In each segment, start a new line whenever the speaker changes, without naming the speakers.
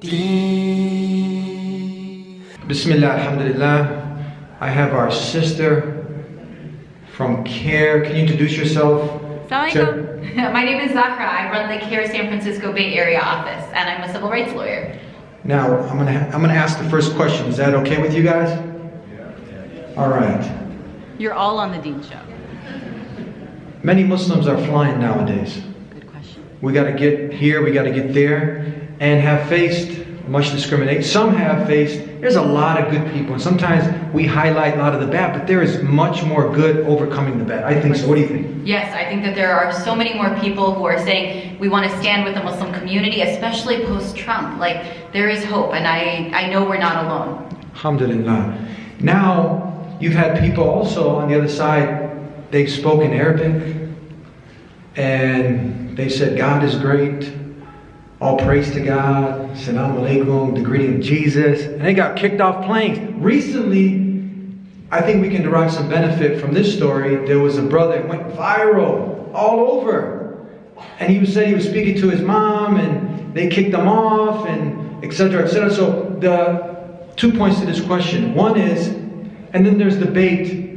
Bismillah, alhamdulillah. I have our sister from CARE. Can you introduce yourself?
Assalamualaikum. My name is Zahra. I run the CARE San Francisco Bay Area office, and I'm a civil rights lawyer.
Now, I'm gonna ask the first question. Is that okay with you guys? All right.
You're all on the Dean Show.
Many Muslims are flying nowadays.
Good question.
We got to get here, we got to get there, and have faced much discrimination. Some have faced, there's a lot of good people, and sometimes we highlight a lot of the bad, but there is much more good overcoming the bad. I think so. What do you think?
Yes, I think that there are so many more people who are saying we want to stand with the Muslim community, especially post-Trump. Like, there is hope, and I know we're not alone.
Alhamdulillah. Now, you've had people also on the other side, they've spoken Arabic, and they said God is great, all praise to God, Assalamu alaikum, the greeting of Jesus, and they got kicked off planes. Recently, I think we can derive some benefit from this story. There was a brother that went viral all over, and he said he was speaking to his mom, and they kicked him off, and etc., etc. So the 2 points to this question. One is, and then there's debate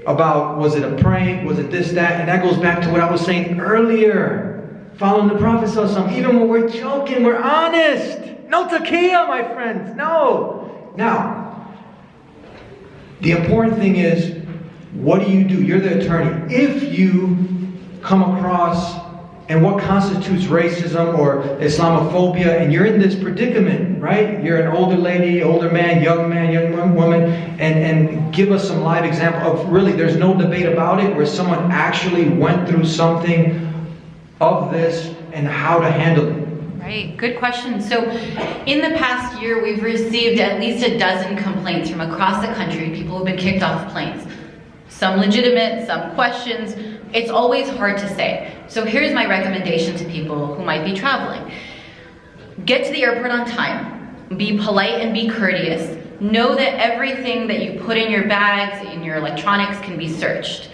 about, was it a prank, was it this, that, and that goes back to what I was saying earlier. Following the Prophet ﷺ, even when we're joking, we're honest. No taqiyya, my friends, no. Now, the important thing is, what do? You're the attorney. If you come across, and what constitutes racism or Islamophobia, and you're in this predicament, right? You're an older lady, older man, young woman, and give us some live example of really, there's no debate about it, where someone actually went through something of this and how to handle it.
Right, good question. So in the past year, we've received at least a dozen complaints from across the country, people who've been kicked off planes. Some legitimate, some questions. It's always hard to say. So here's my recommendation to people who might be traveling. Get to the airport on time. Be polite and be courteous. Know that everything that you put in your bags, in your electronics, can be searched.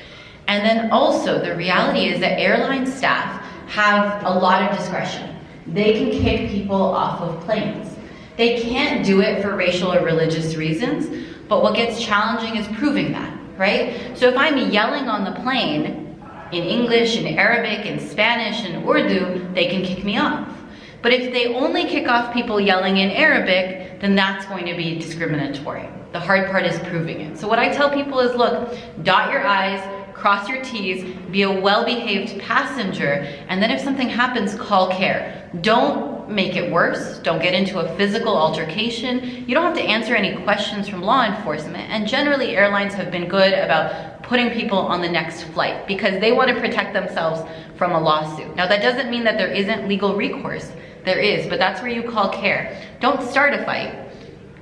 And then also, the reality is that airline staff have a lot of discretion. They can kick people off of planes. They can't do it for racial or religious reasons, but what gets challenging is proving that, right? So if I'm yelling on the plane in English, in Arabic, in Spanish, in Urdu, they can kick me off. But if they only kick off people yelling in Arabic, then that's going to be discriminatory. The hard part is proving it. So what I tell people is, look, dot your I's, cross your T's, be a well-behaved passenger, and then if something happens, call CARE. Don't make it worse. Don't get into a physical altercation. You don't have to answer any questions from law enforcement, and generally airlines have been good about putting people on the next flight because they want to protect themselves from a lawsuit. Now, that doesn't mean that there isn't legal recourse. There is, but that's where you call CARE. Don't start a fight.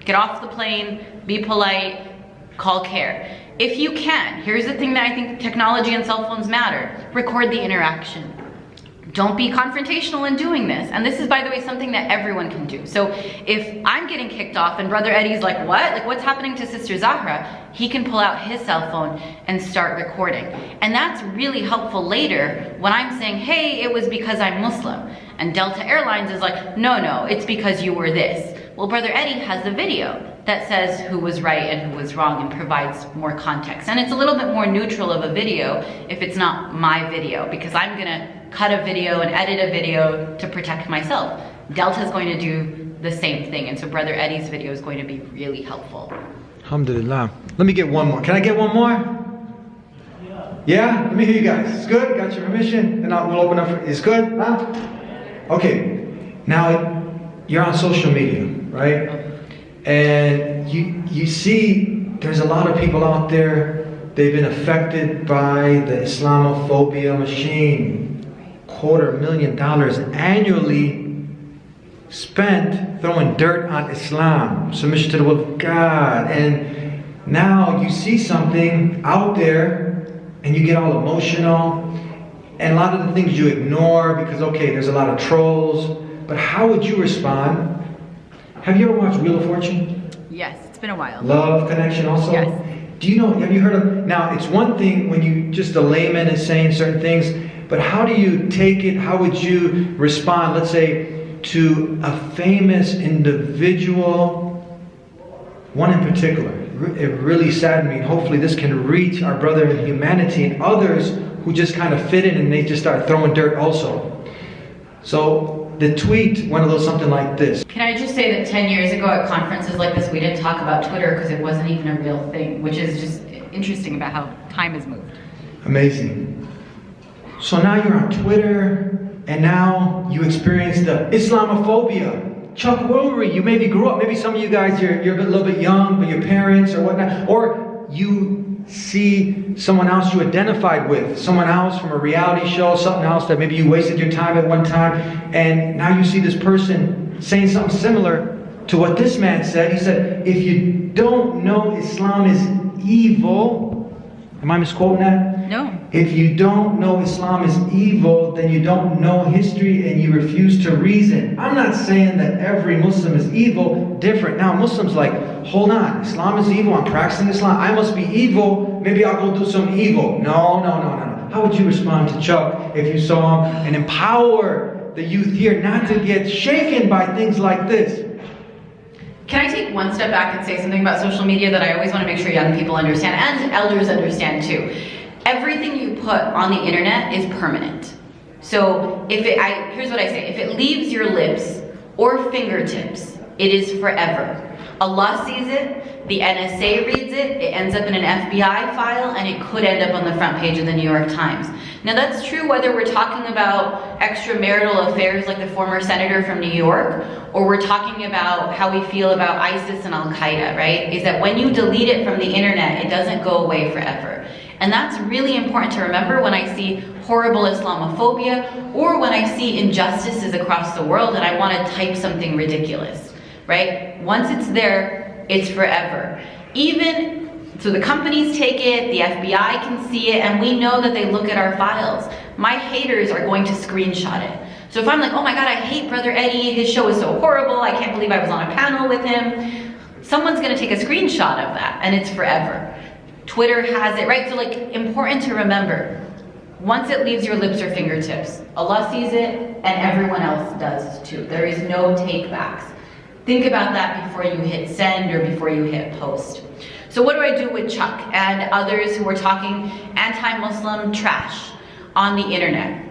Get off the plane, be polite, call CARE. If you can, here's the thing that I think technology and cell phones matter. Record the interaction. Don't be confrontational in doing this. And this is, by the way, something that everyone can do. So if I'm getting kicked off and Brother Eddie's like, what? Like, what's happening to Sister Zahra? He can pull out his cell phone and start recording. And that's really helpful later when I'm saying, hey, it was because I'm Muslim. And Delta Airlines is like, no, it's because you were this. Well, Brother Eddie has the video that says who was right and who was wrong and provides more context. And it's a little bit more neutral of a video if it's not my video, because I'm gonna cut a video and edit a video to protect myself. Delta's going to do the same thing, and so Brother Eddie's video is going to be really helpful.
Alhamdulillah. Let me get one more. Can I get one more? Yeah? Let me hear you guys. It's good? Got your permission? And we'll open up for, it's good? Huh? Okay. Now, you're on social media, right? And you see there's a lot of people out there, they've been affected by the Islamophobia machine. $250,000 annually spent throwing dirt on Islam, submission to the will of God. And now you see something out there and you get all emotional. And a lot of the things you ignore because, okay, there's a lot of trolls. But how would you respond? Have you ever watched Wheel of Fortune?
Yes, it's been a while.
Love Connection also?
Yes.
Do you know, have you heard of, now it's one thing when you, just a layman is saying certain things, but how do you take it? How would you respond? Let's say to a famous individual, one in particular. It really saddened me. Hopefully this can reach our brother in humanity and others who just kind of fit in and they just start throwing dirt also. So the tweet went a little something like this.
Can I just say that 10 years ago at conferences like this, we didn't talk about Twitter because it wasn't even a real thing, which is just interesting about how time has moved.
Amazing. So now you're on Twitter, and now you experience the Islamophobia. Chuck Woolery, you maybe grew up, maybe some of you guys, you're a little bit young, but your parents or whatnot, or you see someone else you identified with, someone else from a reality show, something else that maybe you wasted your time at one time, and now you see this person saying something similar to what this man said. He said, if you don't know Islam is evil, am I misquoting that?
No.
If you don't know Islam is evil, then you don't know history and you refuse to reason. I'm not saying that every Muslim is evil, different. Now Muslims like, hold on, Islam is evil, I'm practicing Islam, I must be evil, maybe I'll go do some evil. No. How would you respond to Chuck if you saw him and empower the youth here not to get shaken by things like this?
Can I take one step back and say something about social media that I always want to make sure young people understand and elders understand too? Everything you put on the internet is permanent. So here's what I say, if it leaves your lips or fingertips, it is forever. Allah sees it, the NSA reads it, it ends up in an FBI file, and it could end up on the front page of the New York Times. Now that's true whether we're talking about extramarital affairs like the former senator from New York, or we're talking about how we feel about ISIS and Al-Qaeda, right? Is that when you delete it from the internet, it doesn't go away forever. And that's really important to remember when I see horrible Islamophobia or when I see injustices across the world and I want to type something ridiculous, right? Once it's there, it's forever. So the companies take it, the FBI can see it, and we know that they look at our files. My haters are going to screenshot it. So if I'm like, oh my God, I hate Brother Eddie, his show is so horrible, I can't believe I was on a panel with him, someone's gonna take a screenshot of that, and it's forever. Twitter has it, right? So like, important to remember, once it leaves your lips or fingertips, Allah sees it and everyone else does too. There is no take backs. Think about that before you hit send or before you hit post. So what do I do with Chuck and others who are talking anti-Muslim trash on the internet?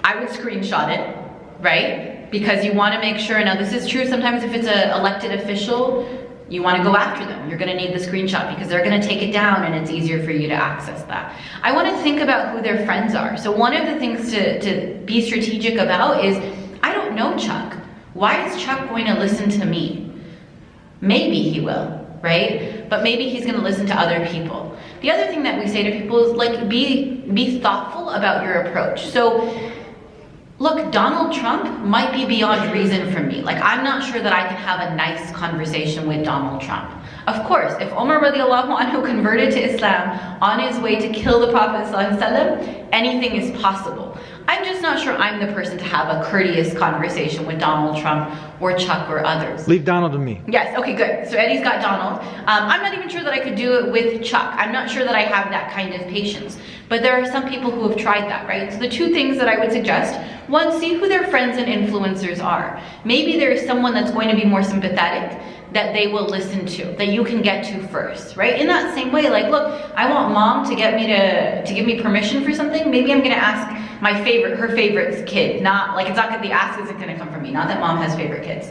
I would screenshot it, right? Because you want to make sure, now this is true sometimes if it's an elected official, you want to go after them. You're going to need the screenshot because they're going to take it down and it's easier for you to access that. I want to think about who their friends are. So one of the things to be strategic about is, I don't know Chuck. Why is Chuck going to listen to me? Maybe he will, right? But maybe he's going to listen to other people. The other thing that we say to people is like, be thoughtful about your approach. So look, Donald Trump might be beyond reason for me. Like, I'm not sure that I can have a nice conversation with Donald Trump. Of course, if Umar radiallahu anhu converted to Islam on his way to kill the Prophet sallallahu alaihi wasallam, anything is possible. I'm just not sure I'm the person to have a courteous conversation with Donald Trump or Chuck or others.
Leave Donald to me.
Yes, okay, good. So Eddie's got Donald. I'm not even sure that I could do it with Chuck. I'm not sure that I have that kind of patience. But there are some people who have tried that, right? So the two things that I would suggest, one, see who their friends and influencers are. Maybe there's someone that's going to be more sympathetic that they will listen to, that you can get to first, right? In that same way, like, look, I want mom to get me to give me permission for something. Maybe I'm gonna ask her favorite kid, not like, the ask isn't gonna come from me, not that mom has favorite kids.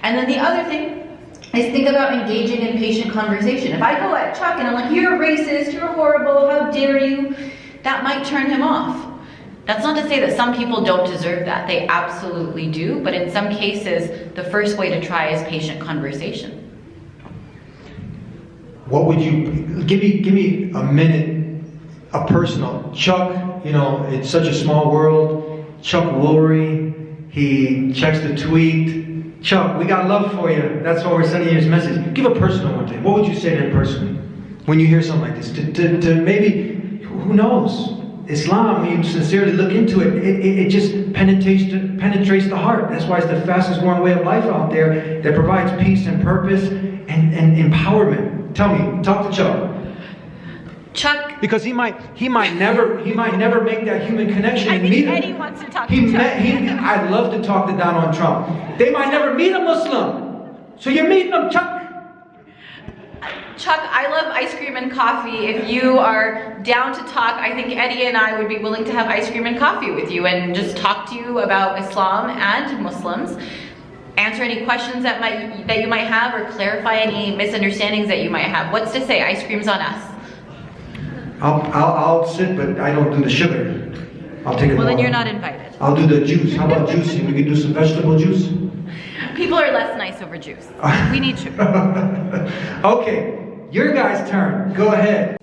And then the other thing is think about engaging in patient conversation. If I go at Chuck and I'm like, you're racist, you're horrible, how dare you? That might turn him off. That's not to say that some people don't deserve that. They absolutely do, but in some cases, the first way to try is patient conversation.
What would you, give me a minute, a personal, Chuck, you know, it's such a small world, Chuck Woolery, he checks the tweet, Chuck, we got love for you, that's why we're sending you this message. Give a personal one to him. What would you say to him personally when you hear something like this? To maybe, who knows? Islam, when you sincerely look into it, it just penetrates the heart. That's why it's the fastest growing way of life out there that provides peace and purpose and empowerment. Tell me, talk to Chuck.
Chuck,
because he might never make that human connection
I
and
think
meet him.
Eddie wants to talk to Chuck.
I'd love to talk to Donald Trump. They might never meet a Muslim. So you're meeting them, Chuck.
Chuck, I love ice cream and coffee. If you are down to talk, I think Eddie and I would be willing to have ice cream and coffee with you and just talk to you about Islam and Muslims. Answer any questions that you might have, or clarify any misunderstandings that you might have. What's to say? Ice cream's on us.
I'll sit, but I don't do the sugar. I'll take it.
Well, then you're not invited.
I'll do the juice. How about juicing? We can do some vegetable juice.
People are less nice over juice. We need sugar.
Okay, your guys' turn. Go ahead.